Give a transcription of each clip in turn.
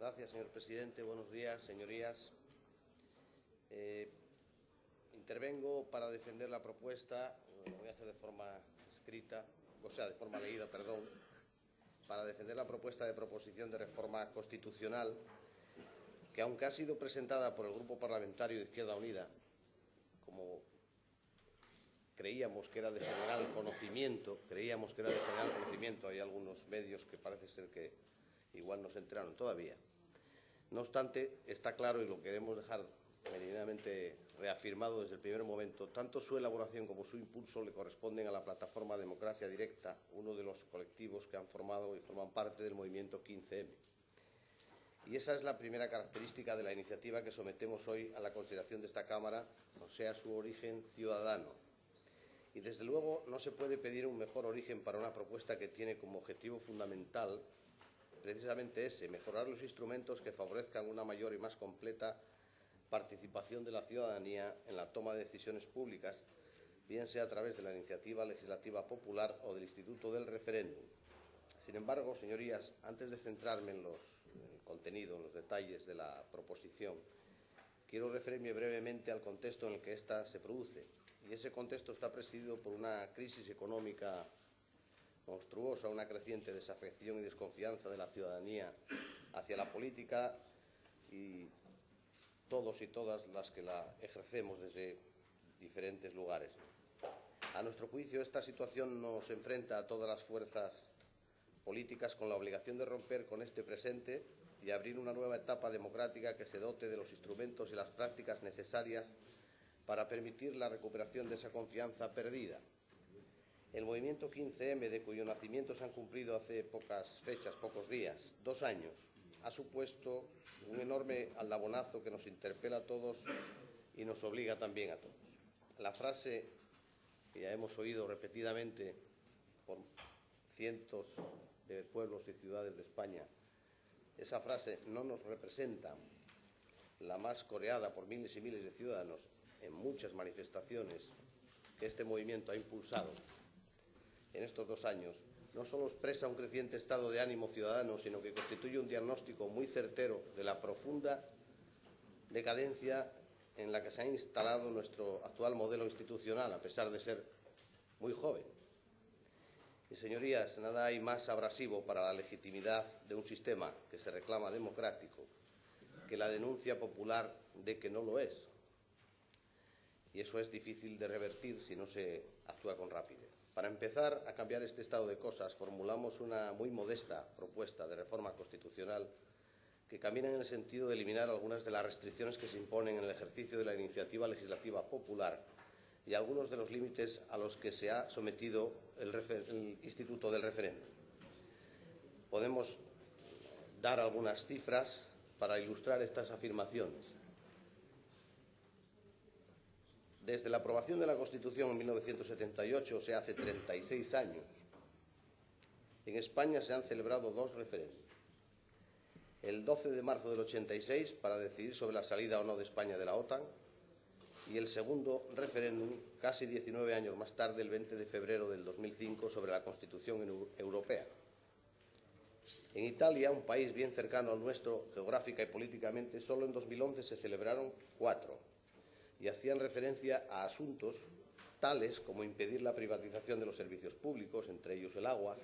Gracias, señor presidente. Buenos días, señorías. Intervengo para defender la propuesta, lo voy a hacer de forma escrita, de forma leída, perdón, para defender la propuesta de proposición de reforma constitucional que, aunque ha sido presentada por el Grupo Parlamentario de Izquierda Unida, como creíamos que era de general conocimiento, hay algunos medios que parece ser que igual no se enteraron todavía. No obstante, está claro, y lo queremos dejar meridianamente reafirmado desde el primer momento, tanto su elaboración como su impulso le corresponden a la plataforma Democracia Directa, uno de los colectivos que han formado y forman parte del movimiento 15M. Y esa es la primera característica de la iniciativa que sometemos hoy a la consideración de esta Cámara, o sea, su origen ciudadano. Y, desde luego, no se puede pedir un mejor origen para una propuesta que tiene como objetivo fundamental precisamente ese, mejorar los instrumentos que favorezcan una mayor y más completa participación de la ciudadanía en la toma de decisiones públicas, bien sea a través de la iniciativa legislativa popular o del instituto del referéndum. Sin embargo, señorías, antes de centrarme en el contenido, en los detalles de la proposición, quiero referirme brevemente al contexto en el que ésta se produce. Y ese contexto está presidido por una crisis económica monstruosa, una creciente desafección y desconfianza de la ciudadanía hacia la política y todos y todas las que la ejercemos desde diferentes lugares. A nuestro juicio, esta situación nos enfrenta a todas las fuerzas políticas con la obligación de romper con este presente y abrir una nueva etapa democrática que se dote de los instrumentos y las prácticas necesarias para permitir la recuperación de esa confianza perdida. El movimiento 15M, de cuyo nacimiento se han cumplido hace pocos días, 2 años, ha supuesto un enorme aldabonazo que nos interpela a todos y nos obliga también a todos. La frase que ya hemos oído repetidamente por cientos de pueblos y ciudades de España, esa frase no nos representa, la más coreada por miles y miles de ciudadanos en muchas manifestaciones que este movimiento ha impulsado en estos 2 años, no solo expresa un creciente estado de ánimo ciudadano, sino que constituye un diagnóstico muy certero de la profunda decadencia en la que se ha instalado nuestro actual modelo institucional, a pesar de ser muy joven. Y, señorías, nada hay más abrasivo para la legitimidad de un sistema que se reclama democrático que la denuncia popular de que no lo es. Y eso es difícil de revertir si no se actúa con rapidez. Para empezar a cambiar este estado de cosas, formulamos una muy modesta propuesta de reforma constitucional que camina en el sentido de eliminar algunas de las restricciones que se imponen en el ejercicio de la iniciativa legislativa popular y algunos de los límites a los que se ha sometido el instituto del referéndum. Podemos dar algunas cifras para ilustrar estas afirmaciones. Desde la aprobación de la Constitución en 1978, o sea, hace 36 años, en España se han celebrado 2 referéndums. El 12 de marzo del 86 para decidir sobre la salida o no de España de la OTAN y el segundo referéndum, casi 19 años más tarde, el 20 de febrero del 2005, sobre la Constitución Europea. En Italia, un país bien cercano al nuestro geográfica y políticamente, solo en 2011 se celebraron 4. Y hacían referencia a asuntos tales como impedir la privatización de los servicios públicos, entre ellos el agua,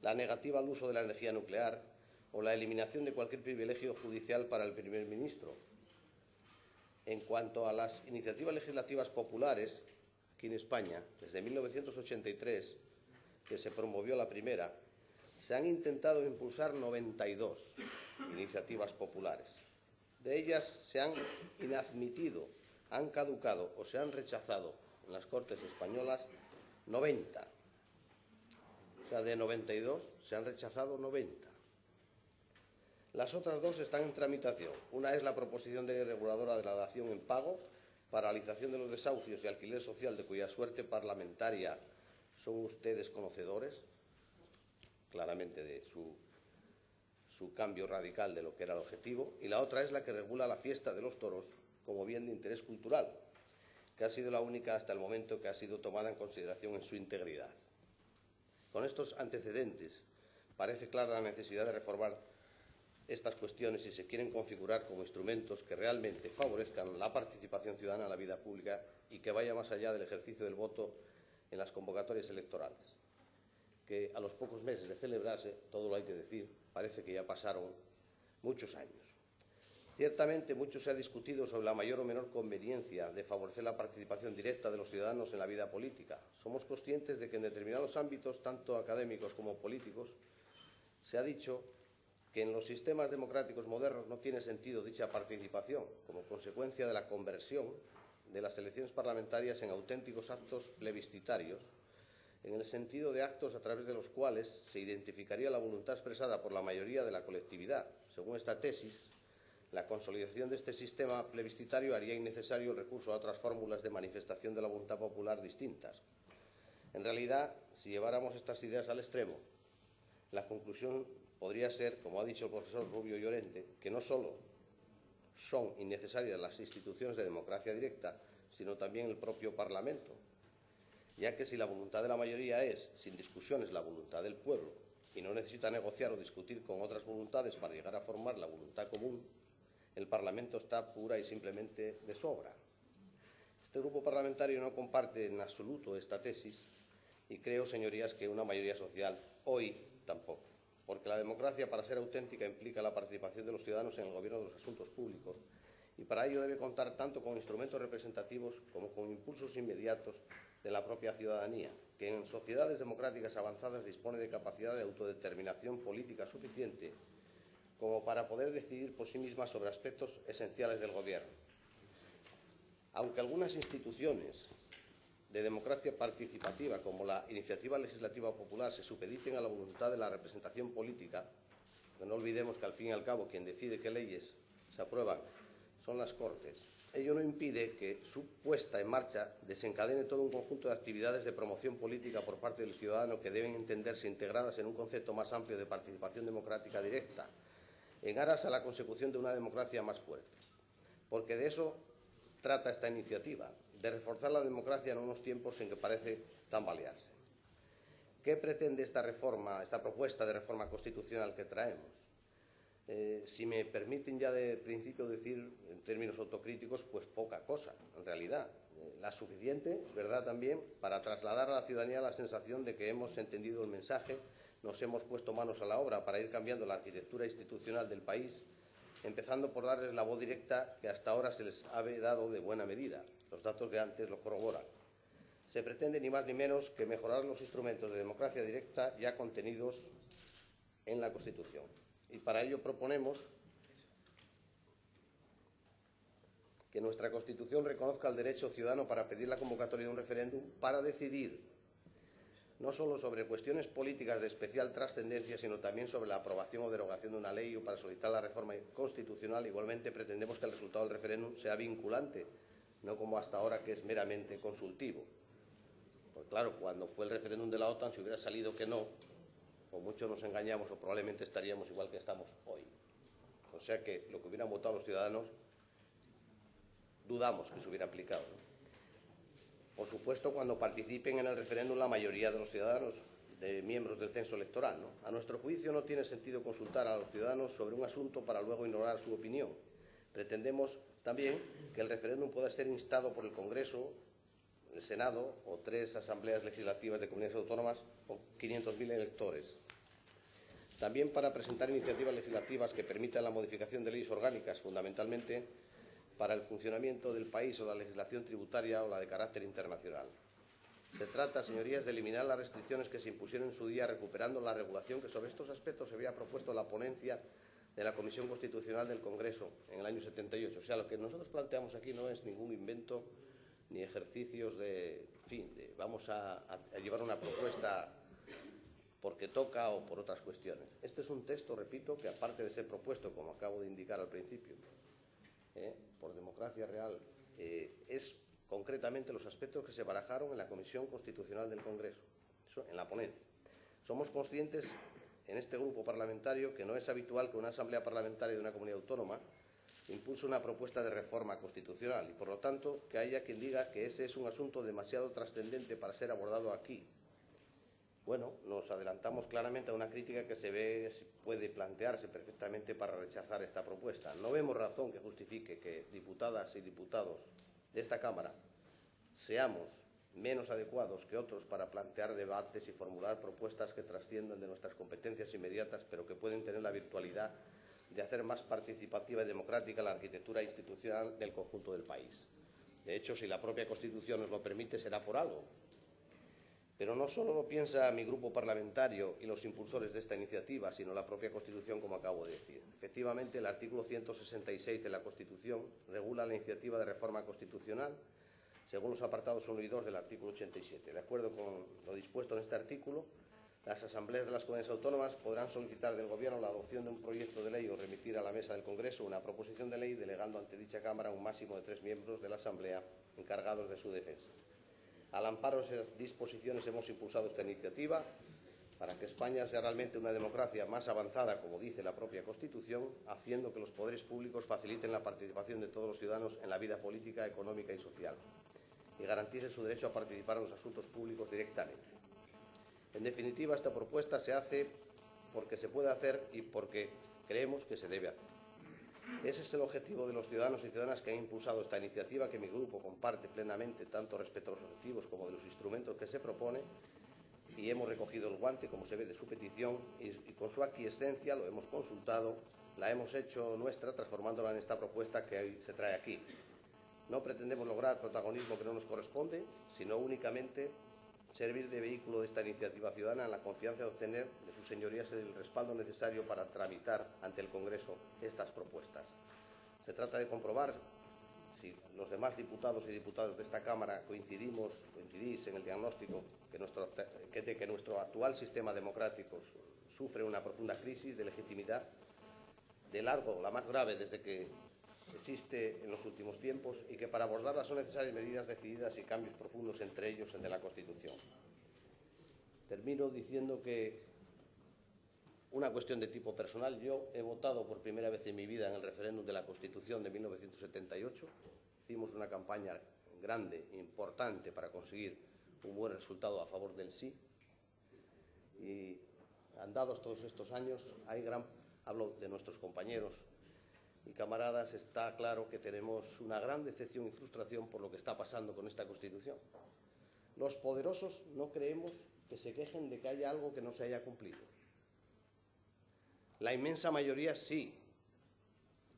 la negativa al uso de la energía nuclear o la eliminación de cualquier privilegio judicial para el primer ministro. En cuanto a las iniciativas legislativas populares, aquí en España, desde 1983, que se promovió la primera, se han intentado impulsar 92 iniciativas populares. De ellas se han inadmitido, han caducado o se han rechazado en las Cortes españolas 90. O sea, de 92 se han rechazado 90. Las otras 2 están en tramitación. Una es la proposición de ley reguladora de la dación en pago, paralización de los desahucios y alquiler social, de cuya suerte parlamentaria son ustedes conocedores, claramente de su cambio radical de lo que era el objetivo, y la otra es la que regula la fiesta de los toros como bien de interés cultural, que ha sido la única hasta el momento que ha sido tomada en consideración en su integridad. Con estos antecedentes, parece clara la necesidad de reformar estas cuestiones si se quieren configurar como instrumentos que realmente favorezcan la participación ciudadana en la vida pública y que vaya más allá del ejercicio del voto en las convocatorias electorales, que a los pocos meses de celebrarse, todo lo hay que decir, parece que ya pasaron muchos años. Ciertamente, mucho se ha discutido sobre la mayor o menor conveniencia de favorecer la participación directa de los ciudadanos en la vida política. Somos conscientes de que en determinados ámbitos, tanto académicos como políticos, se ha dicho que en los sistemas democráticos modernos no tiene sentido dicha participación, como consecuencia de la conversión de las elecciones parlamentarias en auténticos actos plebiscitarios, en el sentido de actos a través de los cuales se identificaría la voluntad expresada por la mayoría de la colectividad. Según esta tesis, la consolidación de este sistema plebiscitario haría innecesario el recurso a otras fórmulas de manifestación de la voluntad popular distintas. En realidad, si lleváramos estas ideas al extremo, la conclusión podría ser, como ha dicho el profesor Rubio Llorente, que no solo son innecesarias las instituciones de democracia directa, sino también el propio Parlamento, ya que si la voluntad de la mayoría es, sin discusiones, la voluntad del pueblo y no necesita negociar o discutir con otras voluntades para llegar a formar la voluntad común, el Parlamento está pura y simplemente de sobra. Este grupo parlamentario no comparte en absoluto esta tesis y creo, señorías, que una mayoría social hoy tampoco, porque la democracia, para ser auténtica, implica la participación de los ciudadanos en el gobierno de los asuntos públicos y para ello debe contar tanto con instrumentos representativos como con impulsos inmediatos de la propia ciudadanía, que en sociedades democráticas avanzadas dispone de capacidad de autodeterminación política suficiente como para poder decidir por sí misma sobre aspectos esenciales del gobierno. Aunque algunas instituciones de democracia participativa, como la iniciativa legislativa popular, se supediten a la voluntad de la representación política, que no olvidemos que al fin y al cabo quien decide qué leyes se aprueban son las Cortes, ello no impide que su puesta en marcha desencadene todo un conjunto de actividades de promoción política por parte del ciudadano que deben entenderse integradas en un concepto más amplio de participación democrática directa, en aras a la consecución de una democracia más fuerte. Porque de eso trata esta iniciativa, de reforzar la democracia en unos tiempos en que parece tambalearse. ¿Qué pretende esta reforma, esta propuesta de reforma constitucional que traemos? Si me permiten ya de principio decir, en términos autocríticos, pues poca cosa, en realidad. La suficiente, es verdad también, para trasladar a la ciudadanía la sensación de que hemos entendido el mensaje, nos hemos puesto manos a la obra para ir cambiando la arquitectura institucional del país, empezando por darles la voz directa que hasta ahora se les ha dado de buena medida. Los datos de antes lo corroboran. Se pretende ni más ni menos que mejorar los instrumentos de democracia directa ya contenidos en la Constitución. Y para ello proponemos que nuestra Constitución reconozca el derecho ciudadano para pedir la convocatoria de un referéndum para decidir no solo sobre cuestiones políticas de especial trascendencia, sino también sobre la aprobación o derogación de una ley o para solicitar la reforma constitucional. Igualmente pretendemos que el resultado del referéndum sea vinculante, no como hasta ahora, que es meramente consultivo. Pues claro, cuando fue el referéndum de la OTAN, si hubiera salido que no, o muchos nos engañamos o probablemente estaríamos igual que estamos hoy. O sea que lo que hubieran votado los ciudadanos, dudamos que se hubiera aplicado, ¿no? Por supuesto, cuando participen en el referéndum la mayoría de los ciudadanos, de miembros del censo electoral, ¿no? A nuestro juicio no tiene sentido consultar a los ciudadanos sobre un asunto para luego ignorar su opinión. Pretendemos también que el referéndum pueda ser instado por el Congreso, el Senado o 3 asambleas legislativas de comunidades autónomas o 500.000 electores. También para presentar iniciativas legislativas que permitan la modificación de leyes orgánicas, fundamentalmente para el funcionamiento del país o la legislación tributaria o la de carácter internacional. Se trata, señorías, de eliminar las restricciones que se impusieron en su día, recuperando la regulación que sobre estos aspectos se había propuesto la ponencia de la Comisión Constitucional del Congreso en el año 78. O sea, lo que nosotros planteamos aquí no es ningún invento ni ejercicios de, en fin, vamos a llevar una propuesta porque toca o por otras cuestiones. Este es un texto, repito, que aparte de ser propuesto, como acabo de indicar al principio, por Democracia Real, es concretamente los aspectos que se barajaron en la Comisión Constitucional del Congreso, en la ponencia. Somos conscientes en este grupo parlamentario que no es habitual que una asamblea parlamentaria de una comunidad autónoma impulse una propuesta de reforma constitucional y, por lo tanto, que haya quien diga que ese es un asunto demasiado trascendente para ser abordado aquí bueno, nos adelantamos claramente a una crítica que puede plantearse perfectamente para rechazar esta propuesta. No vemos razón que justifique que diputadas y diputados de esta Cámara seamos menos adecuados que otros para plantear debates y formular propuestas que trasciendan de nuestras competencias inmediatas, pero que pueden tener la virtualidad de hacer más participativa y democrática la arquitectura institucional del conjunto del país. De hecho, si la propia Constitución nos lo permite, será por algo. Pero no solo lo piensa mi grupo parlamentario y los impulsores de esta iniciativa, sino la propia Constitución, como acabo de decir. Efectivamente, el artículo 166 de la Constitución regula la iniciativa de reforma constitucional según los apartados 1 y 2 del artículo 87. De acuerdo con lo dispuesto en este artículo, las asambleas de las comunidades autónomas podrán solicitar del Gobierno la adopción de un proyecto de ley o remitir a la mesa del Congreso una proposición de ley, delegando ante dicha Cámara un máximo de 3 miembros de la Asamblea encargados de su defensa. Al amparo de esas disposiciones hemos impulsado esta iniciativa para que España sea realmente una democracia más avanzada, como dice la propia Constitución, haciendo que los poderes públicos faciliten la participación de todos los ciudadanos en la vida política, económica y social y garantice su derecho a participar en los asuntos públicos directamente. En definitiva, esta propuesta se hace porque se puede hacer y porque creemos que se debe hacer. Ese es el objetivo de los ciudadanos y ciudadanas que han impulsado esta iniciativa, que mi grupo comparte plenamente, tanto respecto a los objetivos como de los instrumentos que se propone, y hemos recogido el guante, como se ve, de su petición y con su aquiescencia lo hemos consultado, la hemos hecho nuestra, transformándola en esta propuesta que hoy se trae aquí. No pretendemos lograr protagonismo que no nos corresponde, sino únicamente servir de vehículo de esta iniciativa ciudadana en la confianza de obtener de sus señorías el respaldo necesario para tramitar ante el Congreso estas propuestas. Se trata de comprobar si los demás diputados y diputadas de esta Cámara coincidís en el diagnóstico de que nuestro actual sistema democrático sufre una profunda crisis de legitimidad, de largo, la más grave desde que existe en los últimos tiempos, y que para abordarla son necesarias medidas decididas y cambios profundos, entre ellos el de la Constitución. Termino diciendo que una cuestión de tipo personal. Yo he votado por primera vez en mi vida en el referéndum de la Constitución de 1978. Hicimos una campaña grande, importante, para conseguir un buen resultado a favor del sí. Y andados todos estos años, hablo de nuestros compañeros y camaradas, está claro que tenemos una gran decepción y frustración por lo que está pasando con esta Constitución. Los poderosos no creemos que se quejen de que haya algo que no se haya cumplido. La inmensa mayoría sí.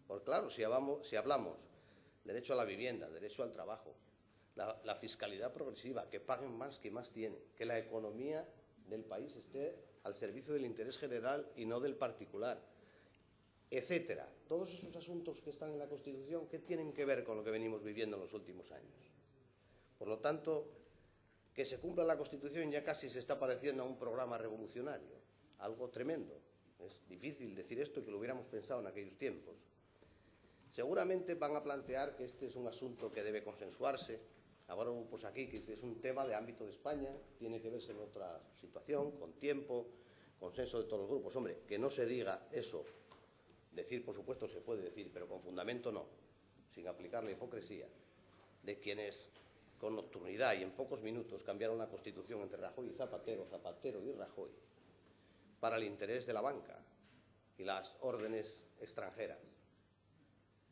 Porque claro, si hablamos derecho a la vivienda, derecho al trabajo, la fiscalidad progresiva, que paguen más que más tienen, que la economía del país esté al servicio del interés general y no del particular, etcétera. Todos esos asuntos que están en la Constitución, ¿qué tienen que ver con lo que venimos viviendo en los últimos años? Por lo tanto, que se cumpla la Constitución ya casi se está pareciendo a un programa revolucionario, algo tremendo. Es difícil decir esto y que lo hubiéramos pensado en aquellos tiempos. Seguramente van a plantear que este es un asunto que debe consensuarse. Ahora pues aquí que es un tema de ámbito de España, tiene que verse en otra situación, con tiempo, consenso de todos los grupos. Hombre, que no se diga eso. Decir, por supuesto, se puede decir, pero con fundamento no, sin aplicar la hipocresía de quienes con nocturnidad y en pocos minutos cambiaron la Constitución entre Rajoy y Zapatero, Zapatero y Rajoy, para el interés de la banca y las órdenes extranjeras.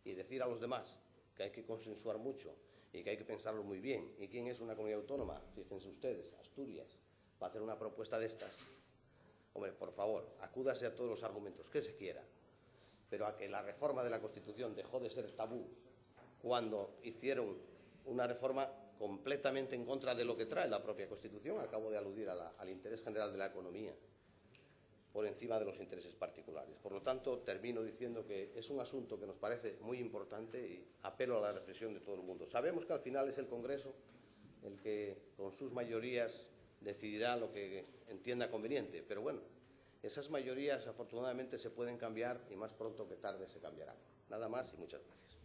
Y decir a los demás que hay que consensuar mucho y que hay que pensarlo muy bien. ¿Y quién es una comunidad autónoma? Fíjense ustedes, Asturias, para hacer una propuesta de estas. Hombre, por favor, acúdase a todos los argumentos que se quiera, pero a que la reforma de la Constitución dejó de ser tabú cuando hicieron una reforma completamente en contra de lo que trae la propia Constitución. Acabo de aludir al interés general de la economía por encima de los intereses particulares. Por lo tanto, termino diciendo que es un asunto que nos parece muy importante y apelo a la reflexión de todo el mundo. Sabemos que al final es el Congreso el que, con sus mayorías, decidirá lo que entienda conveniente, pero bueno, esas mayorías afortunadamente se pueden cambiar y más pronto que tarde se cambiarán. Nada más y muchas gracias.